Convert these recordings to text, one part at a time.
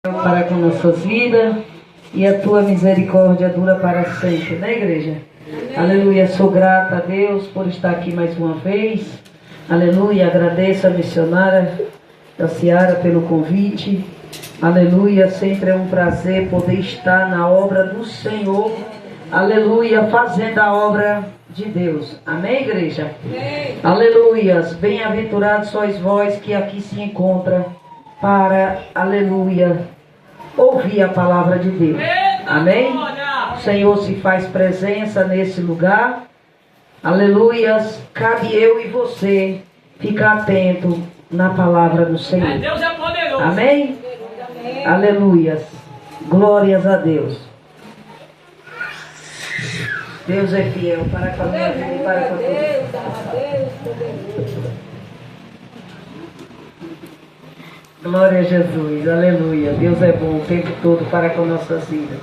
Para com nossas vidas e a tua misericórdia dura para sempre, né, igreja? Aleluia, sou grata a Deus por estar aqui mais uma vez. Aleluia, agradeço a missionária da Seara pelo convite. Aleluia, sempre é um prazer poder estar na obra do Senhor. Aleluia, fazendo a obra de Deus. Amém, igreja? Amém. Aleluia, bem-aventurados sois vós que aqui se encontram para, aleluia, ouvir a palavra de Deus. Amém? O Senhor se faz presença nesse lugar. Aleluias, cabe eu e você ficar atento na palavra do Senhor. Deus é poderoso. Amém? Aleluias, glórias a Deus. Deus é fiel para com a minha vida e para com a tua vida. Glória a Jesus, aleluia. Deus é bom o tempo todo para com nossas vidas.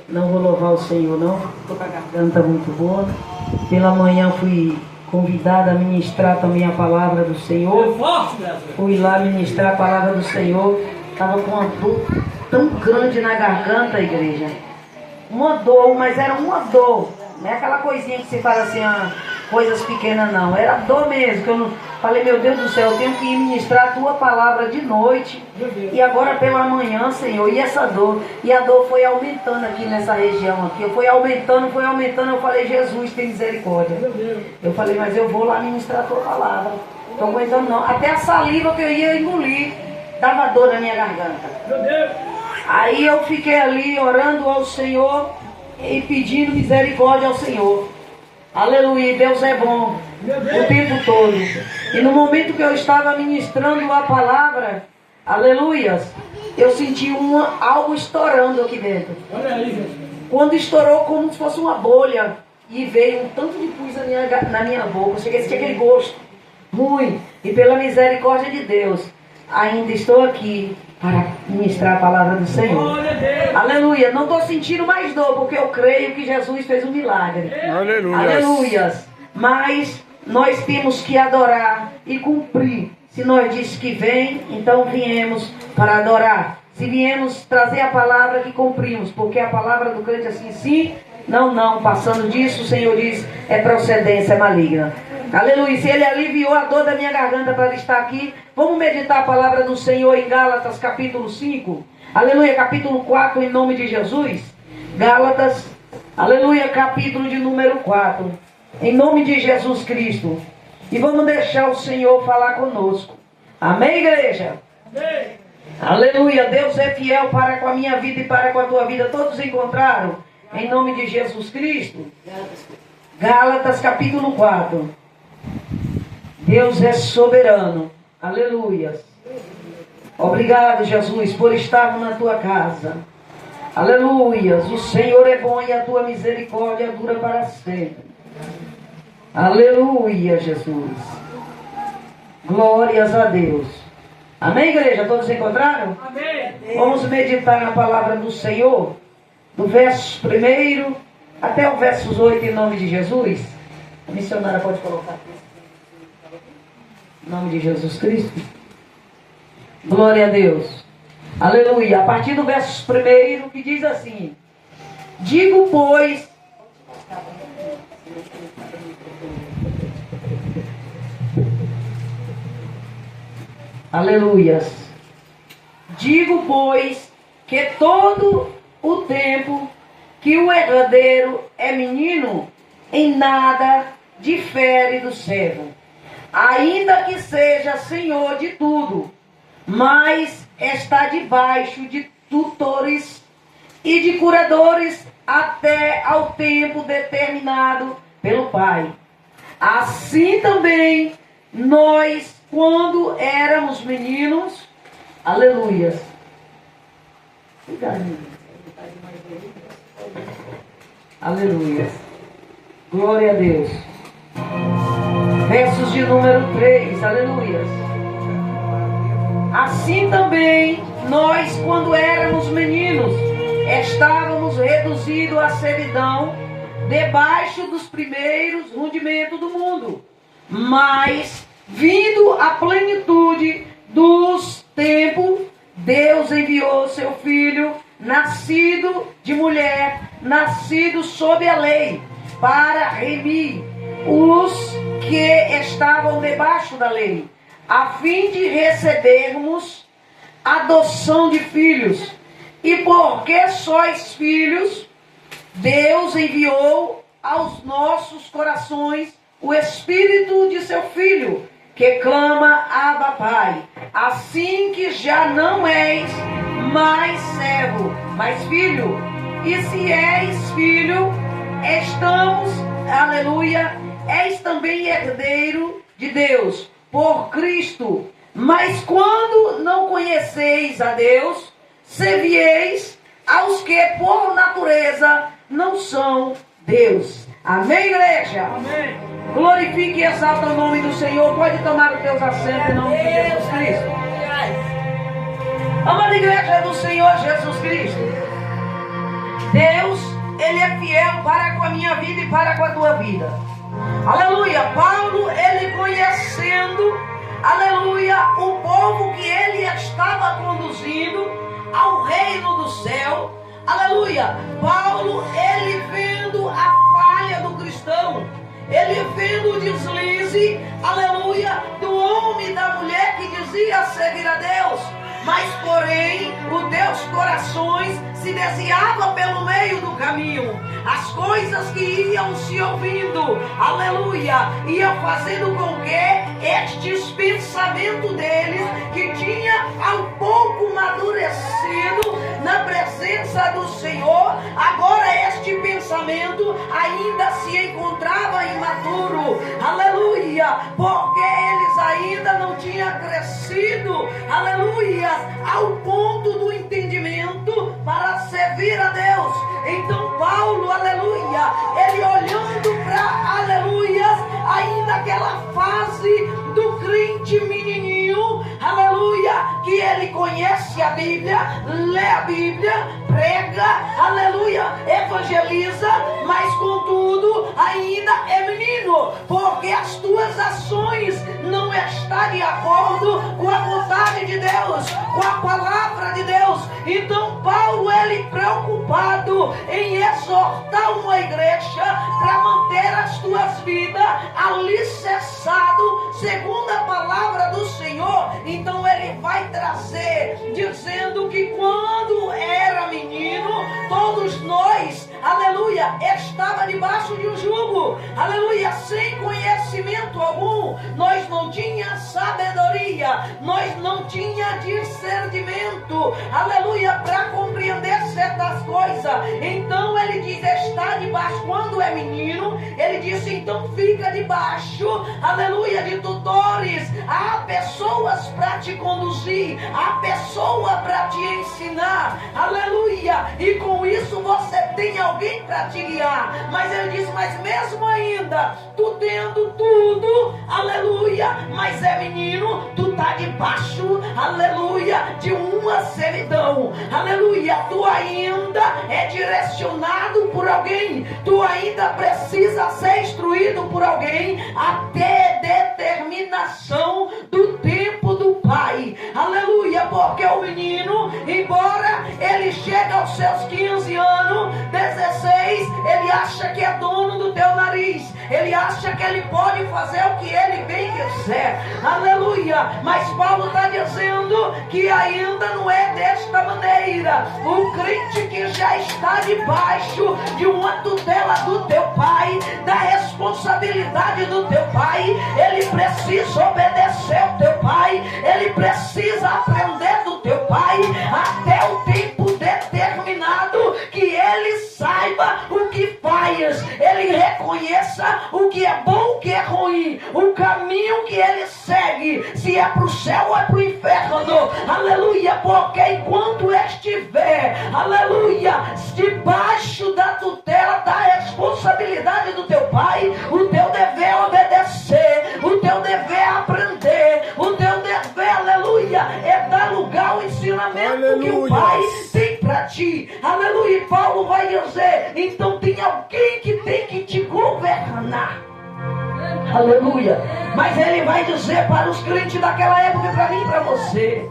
Não vou louvar o Senhor, não. Estou com a garganta muito boa. Pela manhã fui convidada a ministrar também a palavra do Senhor. Fui lá ministrar a palavra do Senhor. Estava com uma dor tão grande na garganta, igreja. Uma dor, mas era uma dor. Não é aquela coisinha que se fala assim, coisas pequenas, não. Era dor mesmo. Que eu não... Falei, meu Deus do céu, eu tenho que ir ministrar a tua palavra de noite. E agora pela manhã, Senhor. E essa dor. E a dor foi aumentando aqui nessa região. Aqui. Eu fui aumentando. Eu falei, Jesus, tem misericórdia. Eu falei, mas eu vou lá ministrar a tua palavra. Estou aguentando não. Até a saliva que eu ia engolir dava dor na minha garganta. Aí eu fiquei ali orando ao Senhor e pedindo misericórdia ao Senhor. Aleluia, Deus é bom o tempo todo. E no momento que eu estava ministrando a palavra, aleluias, eu senti algo estourando aqui dentro. Quando estourou como se fosse uma bolha e veio um tanto de pus na minha boca. Eu cheguei a sentir aquele gosto ruim. E pela misericórdia de Deus, ainda estou aqui para ministrar a palavra do Senhor. Aleluia. Não estou sentindo mais dor, porque eu creio que Jesus fez um milagre. Aleluias. Mas nós temos que adorar e cumprir. Se nós disse que vem, então viemos para adorar. Se viemos trazer a palavra, que cumprimos. Porque a palavra do crente é assim, sim, não, não. Passando disso, o Senhor diz, é procedência maligna. Aleluia, se Ele aliviou a dor da minha garganta para estar aqui, vamos meditar a palavra do Senhor em Gálatas capítulo 5. Aleluia, capítulo 4, em nome de Jesus. Gálatas, aleluia, capítulo de número 4. Em nome de Jesus Cristo. E vamos deixar o Senhor falar conosco. Amém, igreja? Amém. Aleluia, Deus é fiel para com a minha vida e para com a tua vida. Todos encontraram? Em nome de Jesus Cristo. Gálatas capítulo 4. Deus é soberano. Aleluia. Obrigado, Jesus, por estarmos na tua casa. Aleluia. O Senhor é bom e a tua misericórdia dura para sempre. Aleluia, Jesus. Glórias a Deus. Amém, igreja? Todos encontraram? Amém. Vamos meditar na palavra do Senhor, do verso 1 até o verso 8, em nome de Jesus. A missionária pode colocar aqui. Em nome de Jesus Cristo. Glória a Deus. Aleluia. A partir do verso 1, que diz assim: digo, pois, aleluias. Digo, pois, que todo o tempo que o herdeiro é menino, em nada difere do servo, ainda que seja senhor de tudo, mas está debaixo de tutores e de curadores até ao tempo determinado pelo Pai. Assim também nós, quando éramos meninos, aleluia. Aleluia. Glória a Deus. Versos de número 3, aleluia. Assim também nós, quando éramos meninos, estávamos reduzidos à servidão, debaixo dos primeiros rudimentos do mundo. Mas, vindo a plenitude dos enviou seu filho, nascido de mulher, nascido sob a lei, para remir os que estavam debaixo da lei, a fim de recebermos adoção de filhos. E porque sois filhos, Deus enviou aos nossos corações o Espírito de seu Filho, que clama: Abba, Pai. Assim que já não és mais servo, mas filho. E se és filho, estamos, aleluia, és também herdeiro de Deus, por Cristo. Mas quando não conheceis a Deus, servieis aos que por natureza não são Deus. Amém, igreja? Amém. Glorifique e exalta o nome do Senhor. Pode tomar os teus assentos em nome de Jesus Cristo. Amada igreja do Senhor Jesus Cristo, Deus, Ele é fiel para com a minha vida e para com a tua vida. Aleluia. Paulo, ele conhecendo, aleluia, o povo que ele estava conduzindo ao reino do céu. Aleluia. Paulo, ele vendo a falha do cristão, ele vendo o deslize, aleluia, do homem e da mulher que dizia seguir a Deus, mas porém os teus corações se desviava pelo meio do caminho. As coisas que iam se ouvindo, aleluia, iam fazendo com que estes pensamentos deles, que tinha ao pouco amadurecido na presença do Senhor, agora este pensamento ainda se encontrava imaturo, aleluia, porque eles ainda não tinham crescido, aleluia, ao ponto do entendimento para servir a Deus. Então Paulo, aleluia, ele olhando para, aleluia, ainda aquela fase do crente menininho, aleluia, que ele conhece a Bíblia, lê a Bíblia, prega, aleluia, evangeliza, mas contudo ainda é menino, porque as tuas ações não estão de acordo com a vontade de Deus, com a palavra de Deus. Então Paulo, ele preocupado em exortar uma igreja para manter as tuas vidas alicerçado segundo a palavra do Senhor. Então ele vai trazer, dizendo que quando era menino, todos nós, aleluia, estava debaixo de um jugo, aleluia, sem conhecimento algum. Nós não tinha sabedoria, nós não tinha discernimento, aleluia, para compreender certas coisas. Então ele diz: está debaixo. Quando é menino, ele disse: então fica debaixo, aleluia, de tutores. Há pessoas para te conduzir, há pessoa para te ensinar, aleluia, e com isso você tem alguém para te guiar. Mas ele disse: mas mesmo ainda, tu tendo tudo, aleluia, mas é menino, tu tá debaixo, aleluia, de uma servidão, aleluia, tu ainda é direcionado por alguém, tu ainda precisa ser instruído por alguém até determinação do tempo do Pai, aleluia, porque o menino, embora ele chegue aos seus 15 anos, 16, ele acha que é dono do teu nariz, ele acha que ele pode fazer o que ele bem quiser, aleluia, mas Paulo está dizendo que ainda não é desta maneira. O crente que já está debaixo de uma tutela do teu pai, da responsabilidade do teu pai, ele precisa obedecer ao teu pai, ele precisa aprender do teu pai até o tempo determinado, que ele saiba o que faz, ele reconheça o que é bom, o que é ruim, o caminho que ele segue, se é para o céu ou é para o inferno, aleluia, porque enquanto estiver, aleluia, debaixo da tutela, da responsabilidade do teu pai, o teu dever é obedecer, o teu dever é aprender, o teu dever, aleluia, é dar lugar ao ensinamento, aleluia, que o pai tem para ti, aleluia. E Paulo vai dizer: então tem alguém que tem que te governar, aleluia. Mas ele vai dizer para os crentes daquela época, para mim e para você,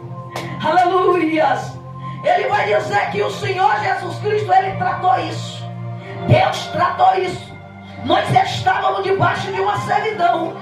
aleluia, Ele vai dizer que o Senhor Jesus Cristo, Ele tratou isso. Deus tratou isso. Nós estávamos debaixo de uma servidão.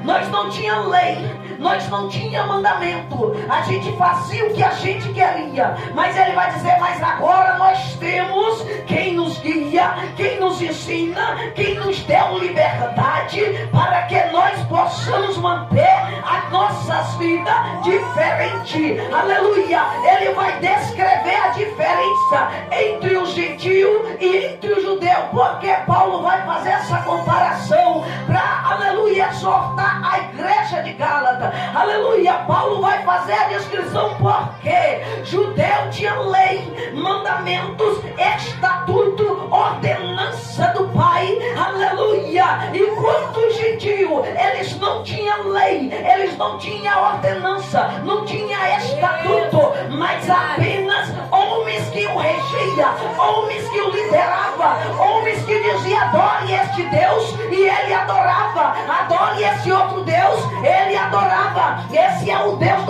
Nós não tínhamos lei, nós não tínhamos mandamento. A gente fazia o que a gente queria. Mas Ele vai dizer, mas agora nós temos quem nos guia, quem nos ensina, quem nos deu liberdade para que nós possamos manter as nossas vidas diferentes. Aleluia! Ele vai descrever a diferença entre o gentio e entre o judeu. Porque Paulo vai fazer essa comparação para, aleluia, exortar a igreja de Gálatas. Aleluia, Paulo vai fazer a descrição porque judeu tinha lei, mandamentos, estatuto, ordenança do Pai. Aleluia, enquanto os gentios, eles não tinham lei, eles não tinham ordenança, não tinham estatuto, mas apenas homens que o regia, homens que o liderava, homens que diziam adore este Deus, e ele adorava. Adore esse outro Deus, ele adorava. Esse é o Deus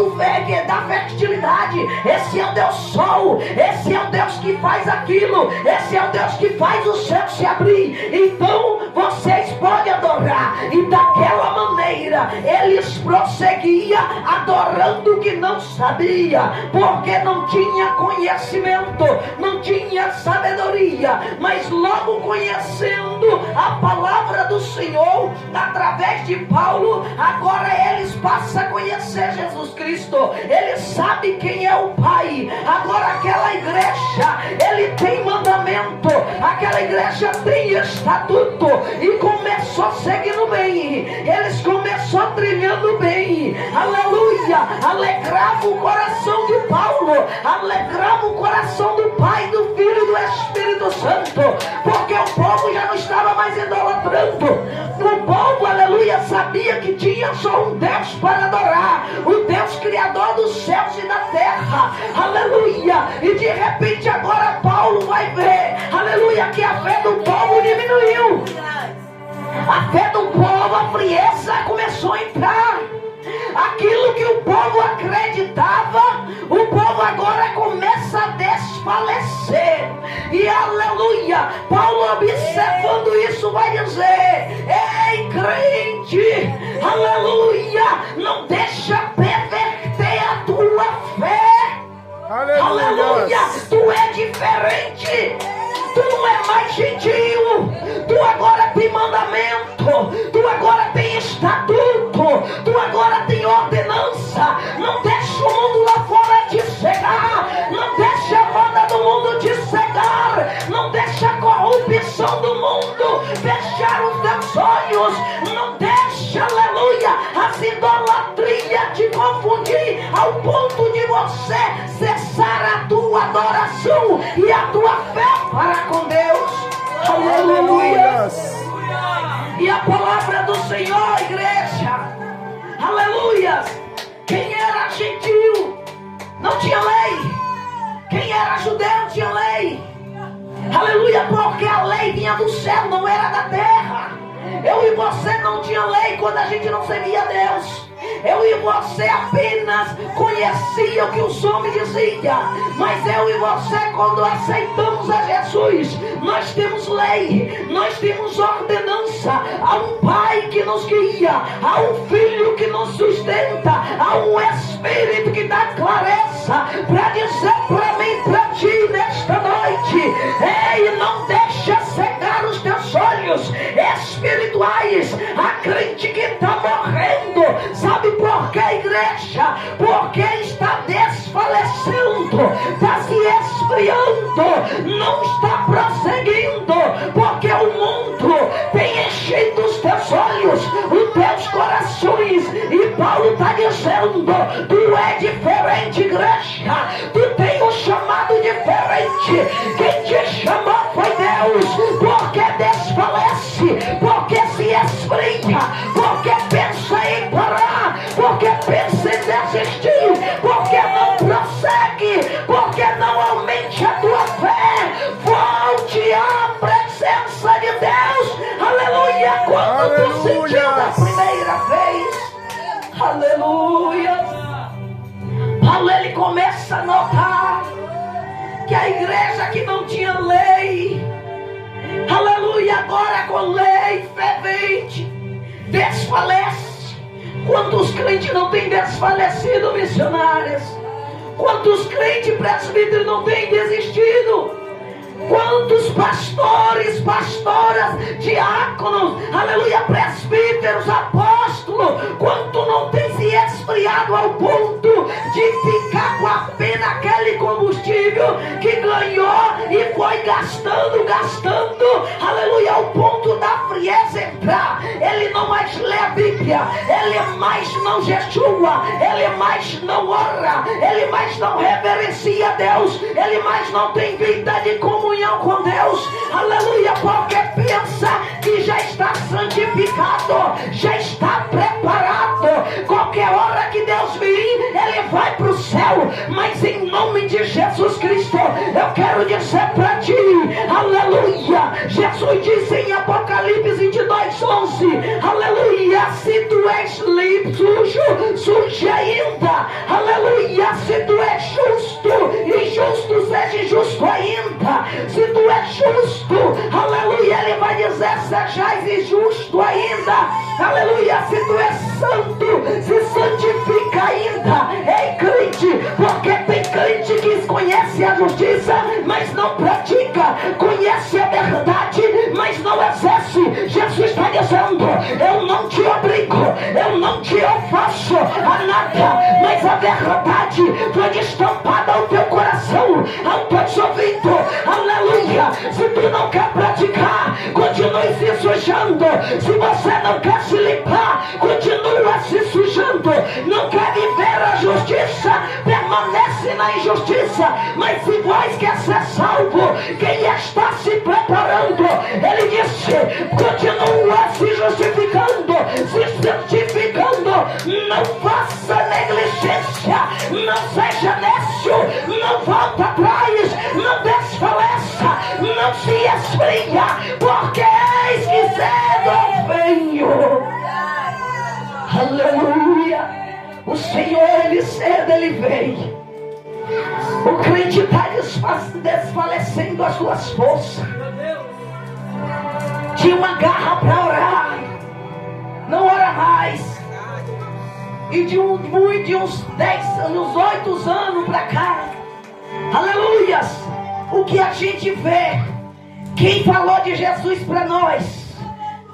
da fertilidade, esse é o Deus sol, esse é o Deus que faz aquilo, esse é o Deus que faz o céu se abrir. Então vocês podem adorar. E daquela maneira eles prosseguiam adorando o que não sabia, porque não tinha conhecimento, não tinha sabedoria. Mas logo conhecendo a palavra do Senhor através de Paulo, agora eles passam a conhecer Jesus Cristo. Eles sabem quem é o Pai. Agora aquela igreja, ele tem mandamento, aquela igreja tem estatuto, e começou seguindo bem, eles começou trilhando bem. Aleluia, alegrava o coração de Paulo, alegrava o coração do Pai, do Filho e do Espírito Santo, porque o povo já não estava mais idolatrando. O povo, aleluia, sabia que tinha só um Deus para adorar, o Deus criador dos céus e da terra. Aleluia, e de repente agora Paulo vai ver, aleluia, que a fé do povo diminuiu. A fé do povo, a frieza começou a entrar. Aquilo que o povo acreditava, o povo agora começa a desfalecer. E aleluia, Paulo observando isso vai dizer: ei crente, aleluia, não deixa perverter a tua fé. Aleluia, tu é diferente. Tu não é mais gentil, tu agora tem mandamento, tu agora tem estatuto, tu agora tem ordenança. Não deixa o mundo lá fora te cegar, não deixa a moda do mundo te cegar, não deixa a corrupção do mundo fechar os teus olhos, não deixa, aleluia, as idolatrias te confundir ao ponto de você cessar a tua adoração e a tua fé para com Deus. Aleluia. E a palavra do Senhor, igreja, aleluia. Quem era gentil não tinha lei, quem era judeu tinha lei. Aleluia, porque a lei vinha do céu, não era da terra. Eu e você não tinha lei quando a gente não servia a Deus. Eu e você apenas conhecia o que os homens diziam. Mas eu e você, quando aceitamos a Jesus, nós temos lei, nós temos ordenança. Há um Pai que nos guia, há um Filho que nos sustenta, há um Espírito que dá clareza para dizer para mim, para ti nesta noite: ei, não deixa cegar os teus olhos espirituais. A crente que está morrendo, sabe por que, igreja? Porque está desfalecendo, está se esfriando, não está prosseguindo, porque o mundo tem enchido os teus olhos, os teus corações. E Paulo está dizendo: tu é diferente, igreja, tu tem um chamado diferente. Quem te chamou foi Deus. Porque desfalece, porque se esfria, porque pensa em parar, porque pensa em desistir, porque não prossegue, porque não aumente a tua fé. Volte à presença de Deus. Aleluia, quando tu sentiu da primeira vez. Aleluia. Paulo, ele começa a notar que a igreja que não tinha lei, aleluia, agora com lei fervente, desfalece. Quantos crentes não têm desfalecido, missionários? Quantos crentes presbíteros não têm desistido? Quantos pastores, pastoras, diáconos, aleluia, presbíteros, apóstolos, quanto não tem se esfriado ao ponto de ficar com apenas aquele combustível que ganhou e foi gastando, aleluia, ao ponto da frieza entrar. Ele não mais lê a Bíblia, ele mais não jejua, ele mais não ora, ele mais não reverencia a Deus, ele mais não tem vida de comunhão com Deus, aleluia, porque pensa que já está santificado, já está preparado. Qualquer hora que Deus vir, ele vai para o céu. Mas em nome de Jesus Cristo, eu quero dizer para ti, aleluia, Jesus disse em Apocalipse 22:11, aleluia, se tu és limpo, sujo ainda, aleluia, se tu és justo, injusto, seja justo ainda. Se tu és justo, aleluia, ele vai dizer, sejais injusto ainda, aleluia. Se tu és santo, se santifica ainda. Ei, crente, porque tem crente que conhece a justiça, mas não pratica, conhece a verdade, mas não exerce. Jesus está dizendo, eu não te obrigo, eu não te faço a nada, mas a verdade foi estampada ao teu coração, ao teu ouvido, aleluia. Se tu não quer praticar, continue se sujando. Se você não quer se limpar, continua se sujando. Não quer viver a justiça, permanece na injustiça. Mas se vós quer ser salvo, quem está se preparando, ele disse, continua se justificando, se santificando. Não faça negligência, não seja nécio, não volta atrás, não desfaleça, não se esfria, porque eis que cedo venho. Aleluia. O Senhor, ele cedo, ele vem. O crente está desfalecendo as suas forças. Tinha uma garra para orar, não ora mais. E de uns 10 anos, 8 anos para cá, aleluias, o que a gente vê, quem falou de Jesus para nós,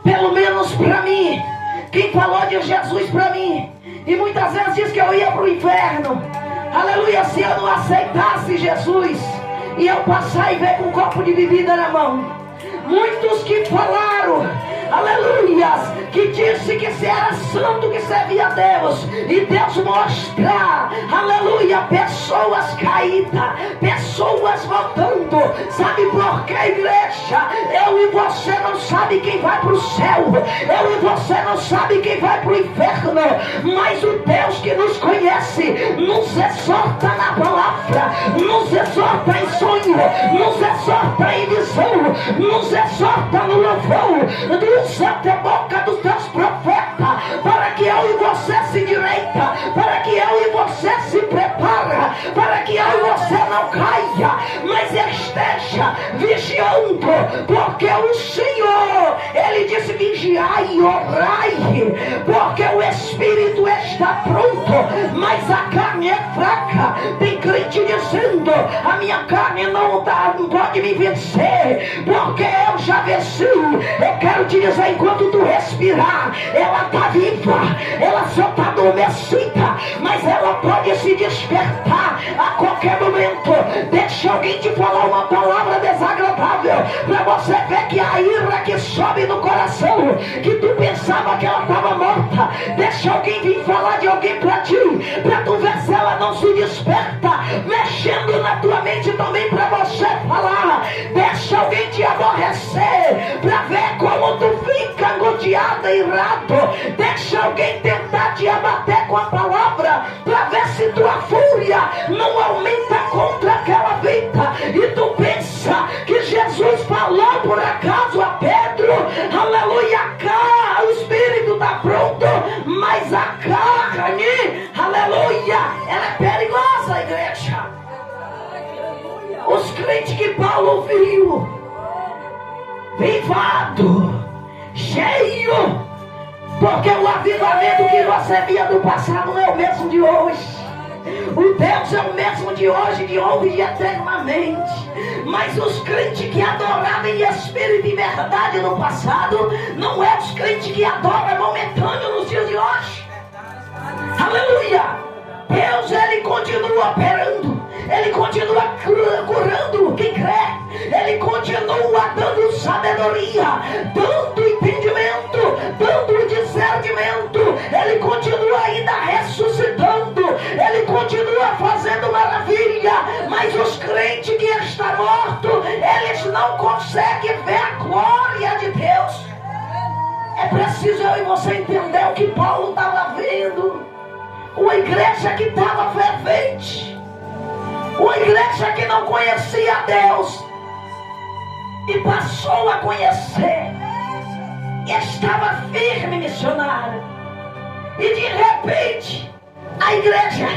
pelo menos para mim, quem falou de Jesus para mim, e muitas vezes diz que eu ia para o inferno, aleluia, se eu não aceitasse Jesus, e eu passar e ver com um copo de bebida na mão. Muitos que falaram, aleluias, que disse que se era santo, que servia a Deus, e Deus mostrar, aleluia, pessoas caídas, pessoas voltando. Sabe por que, igreja? Eu e você não sabe quem vai para o céu, eu e você não sabe quem vai para o inferno, mas o Deus que nos conhece nos exorta na palavra, nos exorta em sonho, nos exorta em visão, nos exorta no louvor, nos até a boca dos teus profetas, para que eu e você se direita, para que eu e você se prepara, para que eu e você não caia, mas esteja vigiando, porque o Senhor, ele disse, vigiai e orai, porque o Espírito está pronto, mas a carne é fraca. Tem crente dizendo, a minha carne não pode me vencer, porque eu já venci. Eu quero te dizer, enquanto tu respirar, ela está viva, ela só está adormecida, mas ela pode se despertar a qualquer momento. Deixa alguém te falar uma palavra desagradável, para você ver que a ira que sobe no coração, que tu pensava que ela estava morta, deixa alguém vir falar de alguém para ti, para tu ver se ela não se desperta, mexendo na tua mente também, para você falar. Deixa alguém te aborrecer, para ver como tu fica angustiado, irado. Deixa alguém tentar te abater com a palavra, para ver se tua fúria não aumenta contra aquela vida. E tu pensa que Jesus falou por acaso a Pedro, aleluia, o Espírito está pronto, mas a carne, aleluia, ela é perigosa, igreja. Os crentes que Paulo viu, vivado, cheio, porque o avivamento que você via do passado não é o mesmo de hoje. O Deus é o mesmo de hoje, de ontem e eternamente. Mas os crentes que adoravam em espírito e verdade no passado, não é os crentes que adoram momentâneo nos dias de hoje. Aleluia! Deus, Ele continua operando, Ele continua curando quem crê, Ele continua dando sabedoria, dando entendimento, dando discernimento, Ele continua ainda ressuscitando, Ele continua fazendo maravilha. Mas os crentes que estão mortos, eles não conseguem ver a glória de Deus. É preciso eu e você entender o que Paulo estava vendo. Uma igreja que estava fervente, uma igreja que não conhecia Deus e passou a conhecer, e estava firme, missionário. E de repente a igreja,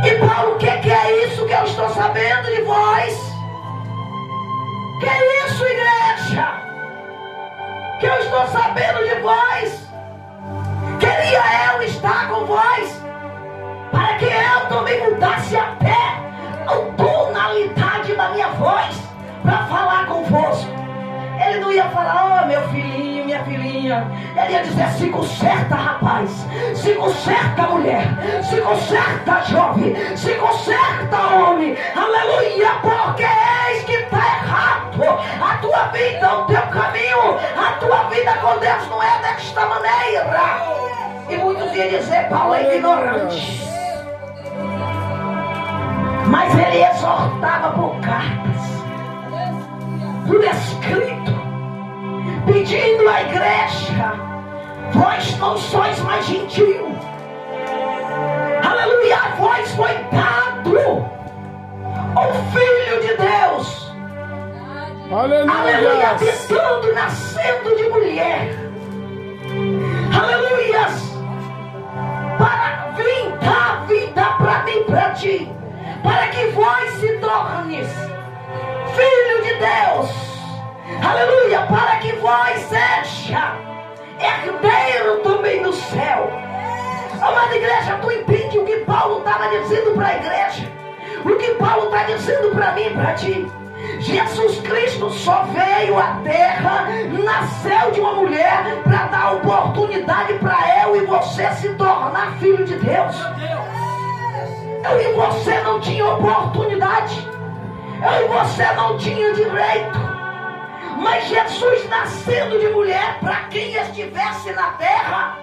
e Paulo, o que é isso que eu estou sabendo de vós? Que é isso, igreja, que eu estou sabendo de vós? Queria eu estar com vós, para que eu também mudasse até a tonalidade da minha voz, para falar convosco. Ele não ia falar, oh meu filhinho, minha filhinha. Ele ia dizer, se conserta, rapaz, se conserta, mulher, se conserta, jovem, se conserta, homem. Aleluia, porque eis que está errado a tua vida, o teu caminho. A tua vida com Deus não é desta maneira. E muitos iam dizer, Paulo é ignorante. Mas ele exortava por cartas, por escrito, pedindo à igreja, vós não sois mais gentil. Aleluia, a vós foi dado o Filho de Deus. Aleluia, habitando, nascendo de mulher. Aleluias, para vir dar vida para mim, para ti, para que vós se tornes Filho de Deus. Aleluia, para que vós seja herdeiro também do céu. Amada igreja, tu entende o que Paulo estava dizendo para a igreja? O que Paulo está dizendo para mim e para ti? Jesus Cristo só veio à terra, nasceu de uma mulher, para dar oportunidade para eu e você se tornar filho de Deus. Eu e você não tinha oportunidade, eu e você não tinha direito. Mas Jesus, nascendo de mulher, para quem estivesse na terra,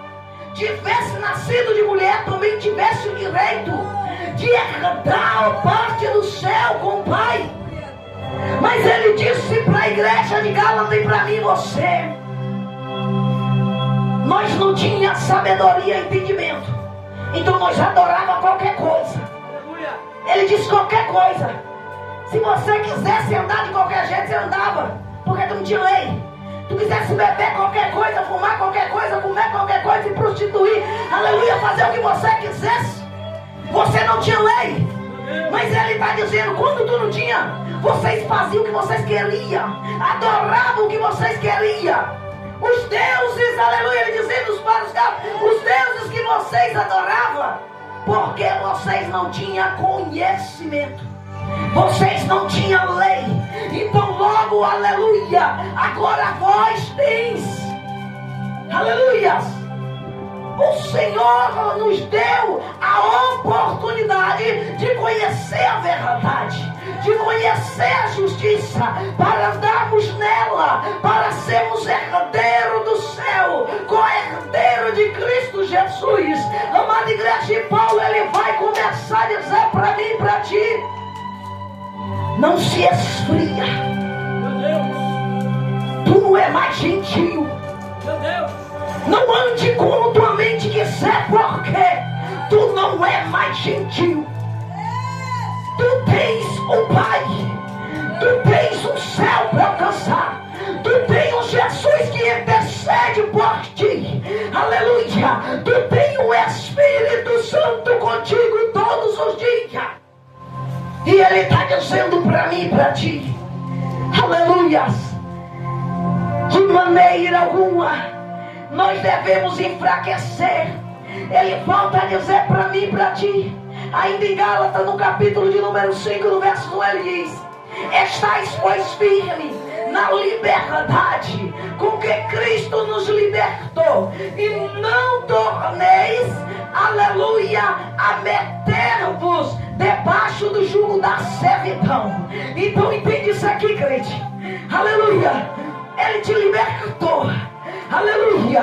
tivesse nascido de mulher, também tivesse o direito de herdar a parte do céu com o Pai. Mas ele disse para a igreja de Gálatas e para mim e você, nós não tínhamos sabedoria e entendimento, então nós adorávamos qualquer coisa. Ele disse qualquer coisa. Se você quisesse andar de qualquer jeito, você andava, porque tu não tinha lei. Tu quisesse beber qualquer coisa, fumar qualquer coisa, comer qualquer coisa e prostituir, aleluia, fazer o que você quisesse, você não tinha lei. Mas ele está dizendo, quando tu não tinha, vocês faziam o que vocês queriam, adoravam o que vocês queriam. Os deuses, aleluia, ele dizendo para os Gálatas, os deuses que vocês adoravam, porque vocês não tinham conhecimento, vocês não tinham lei. Então logo, aleluia, agora vós tens, aleluia, o Senhor nos deu a oportunidade de conhecer a verdade, de conhecer a justiça, para andarmos nela, para sermos herdeiro do céu, co-herdeiro de Cristo Jesus. Amada igreja, e Paulo, ele vai começar a dizer para mim e para ti, não se esfria, tu não é mais gentil, não ande como tua mente quiser, porque tu não é mais gentil. Tu tens o Pai, tu tens o céu para alcançar, tu tens o Jesus que intercede por ti, aleluia, tu tens o Espírito Santo contigo todos os dias. E Ele está dizendo para mim e para ti, aleluias, de maneira alguma nós devemos enfraquecer. Ele volta a dizer para mim e para ti, ainda em Gálatas, no capítulo de número 5, no verso 1, ele diz: estais, pois, firme na liberdade com que Cristo nos libertou, e não torneis, aleluia, a meter-vos debaixo do jugo da servidão. Então entende isso aqui, crente, aleluia. Ele te libertou, aleluia.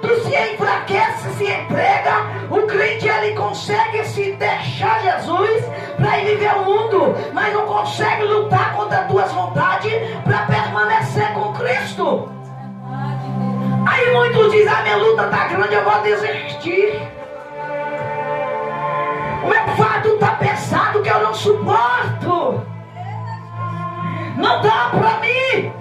Tu se enfraquece, se entrega. O crente, ele consegue se deixar Jesus para ir viver o mundo, mas não consegue lutar contra as tuas vontades para permanecer com Cristo. Aí muitos dizem: a minha luta está grande, eu vou desistir. O meu fardo está pesado que eu não suporto. Não dá para mim.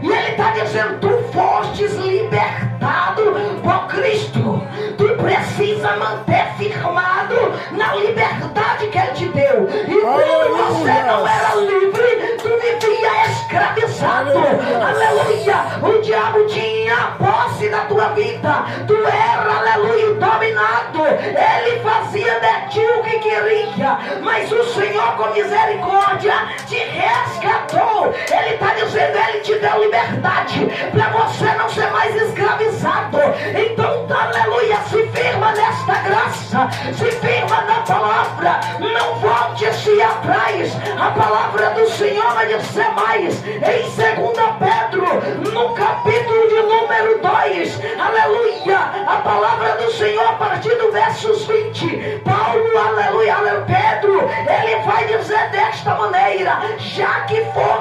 E Ele está dizendo: tu fostes libertado por Cristo. Tu precisa manter firmado na liberdade que Ele te deu. E quando você não era livre, tu vivia escravizado. Aleluia. O diabo tinha posse da tua vida. Tu era, aleluia, dominado. Ele fazia de ti o que queria. Mas o Senhor, com misericórdia, te resgatou. Ele está dizendo: Ele te deu liberdade para você não ser mais escravizado. Então, aleluia, se firma nesta graça, se firma na palavra, não volte-se atrás. A palavra do Senhor vai dizer mais em 2 Pedro, no capítulo de número 2, aleluia, a palavra do Senhor, a partir do versos 20, Paulo, aleluia, Pedro, ele vai dizer desta maneira: já que for